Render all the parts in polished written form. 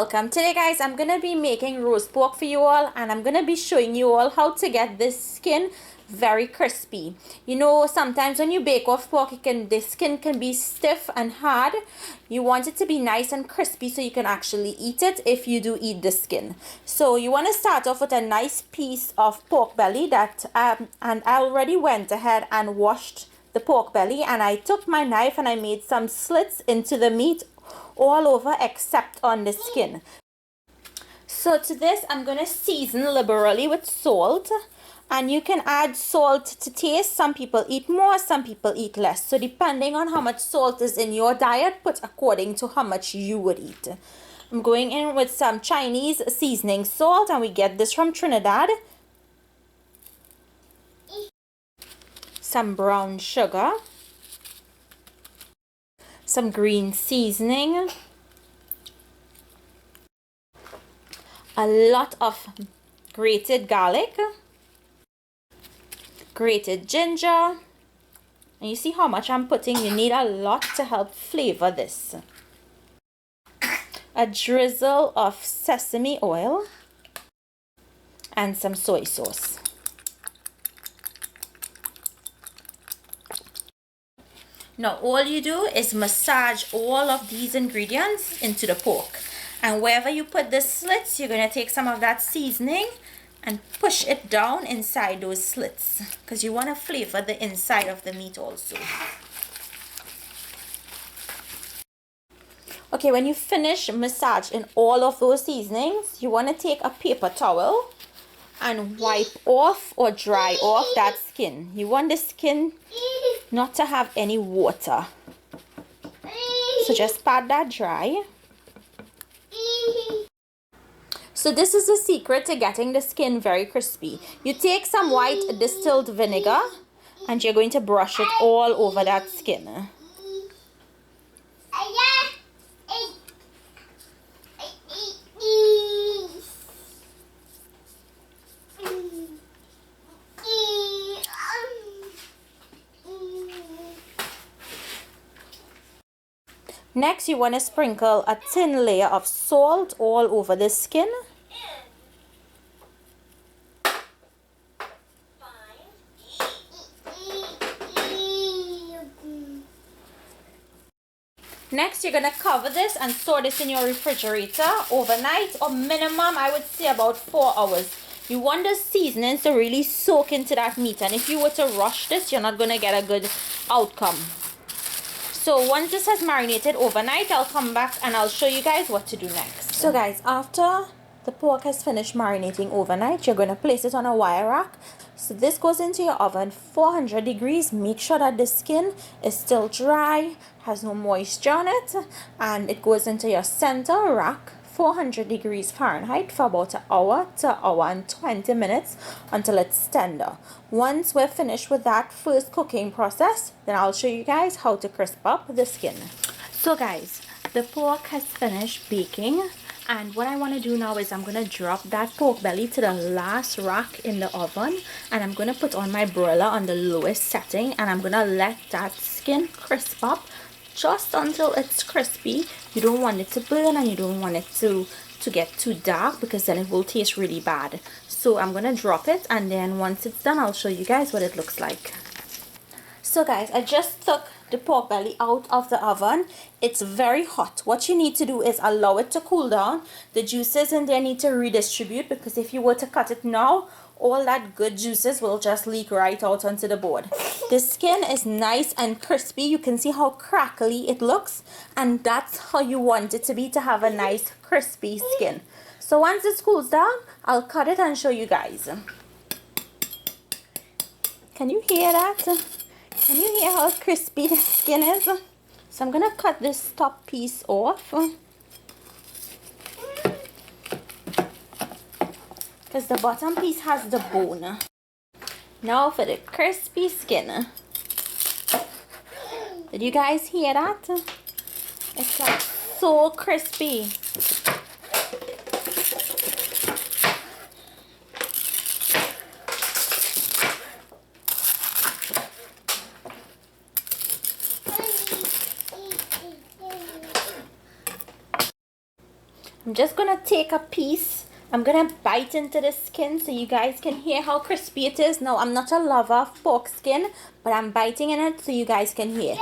welcome. Today guys, I'm gonna be making roast pork for you all, and I'm gonna be showing you all how to get this skin very crispy. You know, sometimes when you bake off pork, the skin can be stiff and hard. You want it to be nice and crispy so you can actually eat it if you do eat the skin. So you want to start off with a nice piece of pork belly that and I already went ahead and washed the pork belly, and I took my knife and I made some slits into the meat all over except on the skin. So to this, I'm going to season liberally with salt, and you can add salt to taste. Some people eat more, some people eat less. So depending on how much salt is in your diet, put according to how much you would eat. I'm going in with some Chinese seasoning salt, and we get this from Trinidad. Some brown sugar. Some green seasoning, a lot of grated garlic, grated ginger, and you see how much I'm putting. You need a lot to help flavor this. A drizzle of sesame oil and some soy sauce. Now all you do is massage all of these ingredients into the pork, and wherever you put the slits, you're going to take some of that seasoning and push it down inside those slits, because you want to flavor the inside of the meat also. Okay, when you finish massaging all of those seasonings, you want to take a paper towel and wipe off or dry off that skin. You want the skin not to have any water, so just pat that dry. So this is the secret to getting the skin very crispy. You take some white distilled vinegar and you're going to brush it all over that skin. Next, you want to sprinkle a thin layer of salt all over the skin. Next, you're going to cover this and store this in your refrigerator overnight, or minimum, I would say about 4 hours. You want the seasonings to really soak into that meat, and if you were to rush this, you're not going to get a good outcome. So once this has marinated overnight, I'll come back and I'll show you guys what to do next. So guys, after the pork has finished marinating overnight, you're going to place it on a wire rack. So this goes into your oven, 400 degrees. Make sure that the skin is still dry, has no moisture on it, and it goes into your center rack, 400 degrees Fahrenheit, for about an hour to an hour and 20 minutes until it's tender. Once we're finished with that first cooking process, then I'll show you guys how to crisp up the skin. So guys, the pork has finished baking, and what I want to do now is I'm going to drop that pork belly to the last rack in the oven, and I'm going to put on my broiler on the lowest setting, and I'm going to let that skin crisp up just until it's crispy. You don't want it to burn, and you don't want it to get too dark, because then it will taste really bad. So I'm gonna drop it, and then once it's done, I'll show you guys what it looks like. So guys, I just took the pork belly out of the oven. It's very hot. What you need to do is allow it to cool down. The juices in there need to redistribute, because if you were to cut it now, all that good juices will just leak right out onto the board. The skin is nice and crispy. You can see how crackly it looks, and that's how you want it to be, to have a nice crispy skin. So once it cools down, I'll cut it and show you guys. Can you hear that? Can you hear how crispy the skin is? So I'm gonna cut this top piece off, because the bottom piece has the bone. Now for the crispy skin. Did you guys hear that? It's like so crispy. I'm just gonna take a piece. I'm gonna bite into the skin so you guys can hear how crispy it is. Now, I'm not a lover of pork skin, but I'm biting in it so you guys can hear.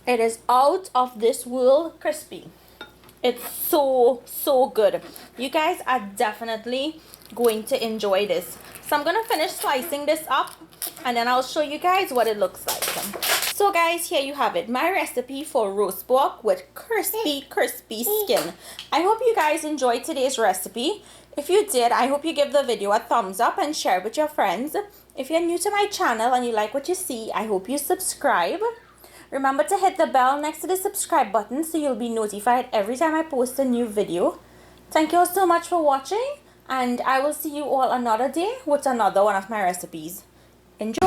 It is out of this world crispy. It's so good. You guys are definitely going to enjoy this. So I'm gonna finish slicing this up and then I'll show you guys what it looks like. So guys, here you have it, my recipe for roast pork with crispy skin. I hope you guys enjoyed today's recipe. If you did, I hope you give the video a thumbs up and share it with your friends. If you're new to my channel and you like what you see, I hope you subscribe. Remember to hit the bell next to the subscribe button so you'll be notified every time I post a new video. Thank you all so much for watching, and I will see you all another day with another one of my recipes. Enjoy!